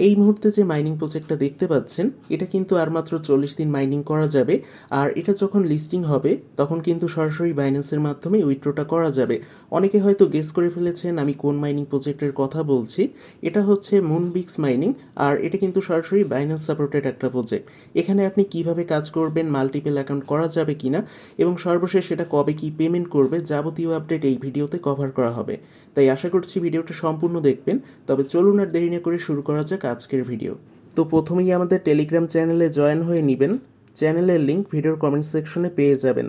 এই মুহূর্তে যে মাইনিং প্রজেক্টটা দেখতে পাচ্ছেন এটা কিন্তু আর মাত্র 40 দিন মাইনিং করা যাবে। আর এটা যখন লিস্টিং হবে তখন কিন্তু সরাসরি বাইন্যান্সের মাধ্যমে উইথড্রটা করা যাবে। অনেকে হয়তো গেস করে ফেলেছেন আমি কোন মাইনিং প্রজেক্টের কথা বলছি। এটা হচ্ছে মুনবিক্স মাইনিং, আর এটা কিন্তু সরাসরি বাইন্যান্স সাপোর্টেড একটা প্রজেক্ট। এখানে আপনি কিভাবে কাজ করবেন, মাল্টিপল অ্যাকাউন্ট করা যাবে কিনা এবং সর্বশেষ সেটা কবে কি পেমেন্ট করবে যাবতীয় আপডেট এই ভিডিওতে কভার করা হবে। তাই আশা করছি ভিডিওটা সম্পূর্ণ দেখবেন। তবে চলুন আর দেরি না করে শুরু করা যাক আজকের ভিডিও। তো প্রথমেই আমাদের টেলিগ্রাম চ্যানেলে জয়েন হয়ে নেবেন। চ্যানেলের লিঙ্ক ভিডিওর কমেন্ট সেকশনে পেয়ে যাবেন।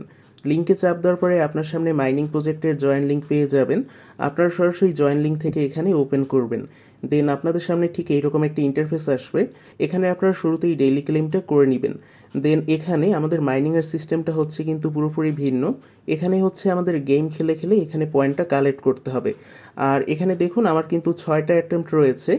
লিঙ্কে চাপ দেওয়ার পরে আপনার সামনে মাইনিং প্রজেক্টের জয়েন লিঙ্ক পেয়ে যাবেন। আপনারা সরাসরি জয়েন লিঙ্ক থেকে এখানে ওপেন করবেন। দেন আপনাদের সামনে ঠিক এইরকম একটি ইন্টারফেস আসবে। এখানে আপনারা শুরুতেই ডেইলি ক্লেমটা করে নেবেন। দেন এখানে আমাদের মাইনিংয়ের সিস্টেমটা হচ্ছে কিন্তু পুরোপুরি ভিন্ন। এখানে হচ্ছে আমাদের গেম খেলে খেলে এখানে পয়েন্টটা কালেক্ট করতে হবে। আর এখানে দেখুন আমার কিন্তু 6টা অ্যাটেম্প্ট রয়েছে।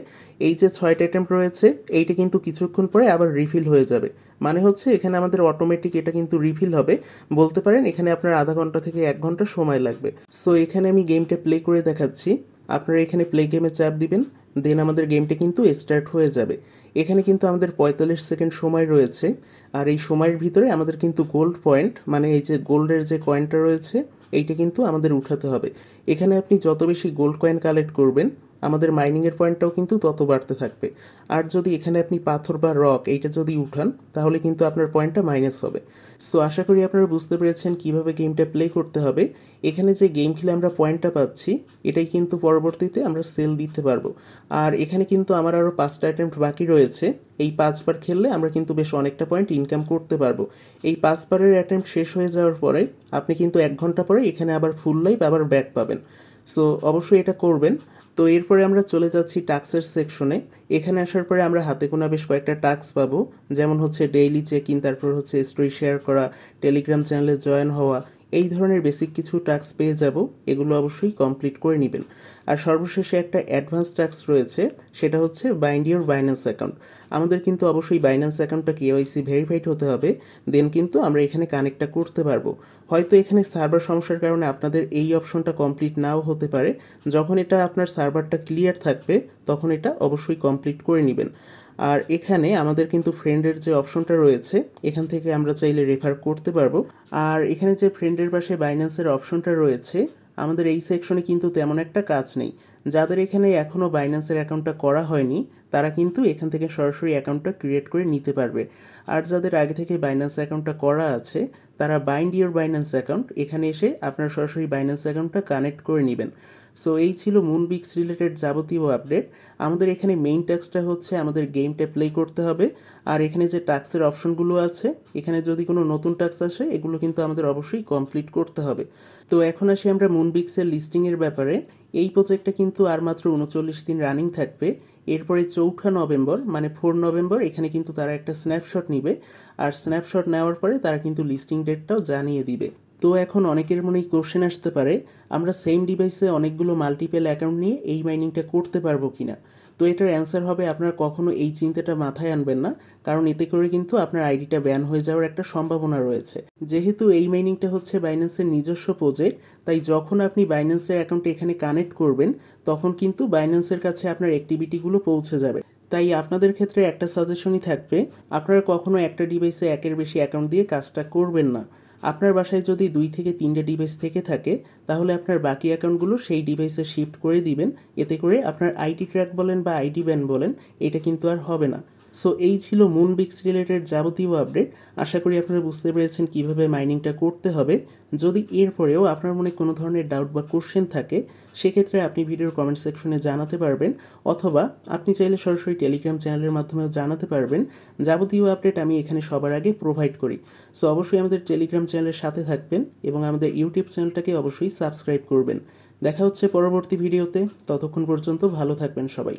এই যে 6টা অ্যাটেম্প্ট রয়েছে এইটা কিন্তু কিছুক্ষণ পরে আবার রিফিল হয়ে যাবে। মানে হচ্ছে এখানে আমাদের অটোমেটিক এটা কিন্তু রিফিল হবে। বলতে পারেন এখানে আপনার আধা ঘন্টা থেকে 1 ঘন্টা সময় লাগবে। সো এখানে আমি গেমটা প্লে করে দেখাচ্ছি। আপনারা এখানে প্লে গেমে চাপ দিবেন। দেন আমাদের গেমটা কিন্তু স্টার্ট হয়ে যাবে। এখানে কিন্তু আমাদের 45 সেকেন্ড সময় রয়েছে। আর এই সময়ের ভিতরে আমাদের কিন্তু গোল্ড পয়েন্ট, মানে এই যে গোল্ডের যে কয়েনটা রয়েছে এইটা কিন্তু আমাদের উঠাতে হবে। এখানে আপনি যত বেশি গোল্ড কয়েন কালেক্ট করবেন আমাদের মাইনিংয়ের পয়েন্টটাও কিন্তু তত বাড়তে থাকবে। আর যদি এখানে আপনি পাথর বা রক এইটা যদি উঠান তাহলে কিন্তু আপনার পয়েন্টটা মাইনাস হবে। সো আশা করি আপনারা বুঝতে পেরেছেন কিভাবে গেমটা প্লে করতে হবে। এখানে যে গেম খেলে আমরা পয়েন্টটা পাচ্ছি এটাই কিন্তু পরবর্তীতে আমরা সেল দিতে পারবো। আর এখানে কিন্তু আমার আরও 5টা অ্যাটেম্প্ট বাকি রয়েছে। এই 5বার খেললে আমরা কিন্তু বেশ অনেকটা পয়েন্ট ইনকাম করতে পারবো। এই 5বারের অ্যাটেম্প্ট শেষ হয়ে যাওয়ার পরে আপনি কিন্তু 1 ঘন্টা পরে এখানে আবার ফুল লাইফ আবার ব্যাক পাবেন। সো অবশ্যই এটা করবেন। তো এরপরে আমরা চলে যাচ্ছি টাস্কের সেকশনে। এখানে আসার পরে আমরা হাতে গোনা বেশ কয়েকটা টাস্ক পাবো, যেমন হচ্ছে ডেইলি চেক ইন, তারপর হচ্ছে স্টোরি শেয়ার করা, টেলিগ্রাম চ্যানেলে জয়েন হওয়া, এই ধরনের বেসিক কিছু টাস্ক পেয়ে যাব। এগুলো অবশ্যই কমপ্লিট করে নেবেন। আর সর্বশেষে একটা অ্যাডভান্স টাস্ক রয়েছে, সেটা হচ্ছে বাইন্ড ইউর বাইন্যান্স অ্যাকাউন্ট। আমাদের কিন্তু অবশ্যই বাইন্যান্স অ্যাকাউন্টটা কেওয়াইসি ভেরিফাইড হতে হবে। দেন কিন্তু আমরা এখানে কানেক্টটা করতে পারবো। হয়তো এখানে সার্ভার সমস্যার কারণে আপনাদের এই অপশনটা কমপ্লিট নাও হতে পারে। যখন এটা আপনার সার্ভারটা ক্লিয়ার থাকবে তখন এটা অবশ্যই কমপ্লিট করে নেবেন। আর এখানে আমাদের কিন্তু ফ্রেন্ডের যে অপশনটা রয়েছে এখান থেকে আমরা চাইলে রেফার করতে পারবো। আর এখানে যে ফ্রেন্ডের পাশে বাইন্যান্সের অপশনটা রয়েছে আমাদের এই সেকশনে কিন্তু তেমন একটা কাজ নেই। যাদের এখানে এখনও বাইন্যান্সের অ্যাকাউন্টটা করা হয়নি তারা কিন্তু এখান থেকে সরাসরি অ্যাকাউন্টটা ক্রিয়েট করে নিতে পারবে। আর যাদের আগে থেকে বাইন্যান্স অ্যাকাউন্টটা করা আছে তারা বাইন্ড ইউর বাইন্যান্স অ্যাকাউন্ট এখানে এসে আপনার সরাসরি বাইন্যান্স অ্যাকাউন্টটা কানেক্ট করে নেবেন। সো এই ছিল মুনবিক্স রিলেটেড যাবতীয় আপডেট। আমাদের এখানে মেইন টাস্কটা হচ্ছে আমাদের গেমটা প্লে করতে হবে। আর এখানে যে টাস্কের অপশনগুলো আছে এখানে যদি কোনো নতুন টাস্ক আসে এগুলো কিন্তু আমাদের অবশ্যই কমপ্লিট করতে হবে। তো এখন আসি আমরা মুনবিক্সের লিস্টিংয়ের ব্যাপারে। এই প্রজেক্টটা কিন্তু আর মাত্র 39 দিন রানিং থাকবে। এরপরে 4 নভেম্বর মানে 4 নভেম্বর এখানে কিন্তু তারা একটা স্ন্যাপশট নিবে। আর স্ন্যাপশট নেওয়ার পরে তারা কিন্তু লিস্টিং ডেটটাও জানিয়ে দিবে। তো এখন অনেকের মনেই কোশ্চেন আসতে পারে আমরা সেম ডিভাইসে অনেকগুলো মাল্টিপল অ্যাকাউন্ট নিয়ে এই মাইনিংটা করতে পারবো কিনা। তো এটার অ্যান্সার হবে আপনারা কখনো এই চিন্তাটা মাথায় আনবেন না, কারণ এতে করে কিন্তু আপনার আইডিটা ব্যান হয়ে যাওয়ার একটা সম্ভাবনা রয়েছে। যেহেতু এই মাইনিংটা হচ্ছে বাইন্যান্সের নিজস্ব প্রজেক্ট, তাই যখন আপনি বাইন্যান্সের অ্যাকাউন্টে এখানে কানেক্ট করবেন তখন কিন্তু বাইন্যান্সের কাছে আপনার অ্যাক্টিভিটিগুলো পৌঁছে যাবে। তাই আপনাদের ক্ষেত্রে একটা সাজেশনই থাকবে, আপনারা কখনো একটা ডিভাইসে একের বেশি অ্যাকাউন্ট দিয়ে কাজটা করবেন না। আপনার বাসায় যদি 2 থেকে 3টে ডিভাইস থেকে থাকে তাহলে আপনার বাকি অ্যাকাউন্টগুলো সেই ডিভাইসে শিফট করে দিবেন। এতে করে আপনার আইডি ট্র্যাক বলেন বা আইডি ব্যান বলেন এটা কিন্তু আর হবে না। সো এই ছিল মুনবিক্স রিলেটেড যাবতীয় আপডেট। আশা করি আপনারা বুঝতে পেরেছেন কিভাবে মাইনিংটা করতে হবে। যদি এরপরেও আপনার মনে কোনো ধরনের ডাউট বা কোশ্চেন থাকে সেক্ষেত্রে আপনি ভিডিওর কমেন্ট সেকশনে জানাতে পারবেন, অথবা আপনি চাইলে সরাসরি টেলিগ্রাম চ্যানেলের মাধ্যমেও জানাতে পারবেন। যাবতীয় আপডেট আমি এখানে সবার আগে প্রোভাইড করি। সো অবশ্যই আমাদের টেলিগ্রাম চ্যানেলের সাথে থাকবেন এবং আমাদের ইউটিউব চ্যানেলটাকে অবশ্যই সাবস্ক্রাইব করবেন। দেখা হচ্ছে পরবর্তী ভিডিওতে। ততক্ষণ পর্যন্ত ভালো থাকবেন সবাই।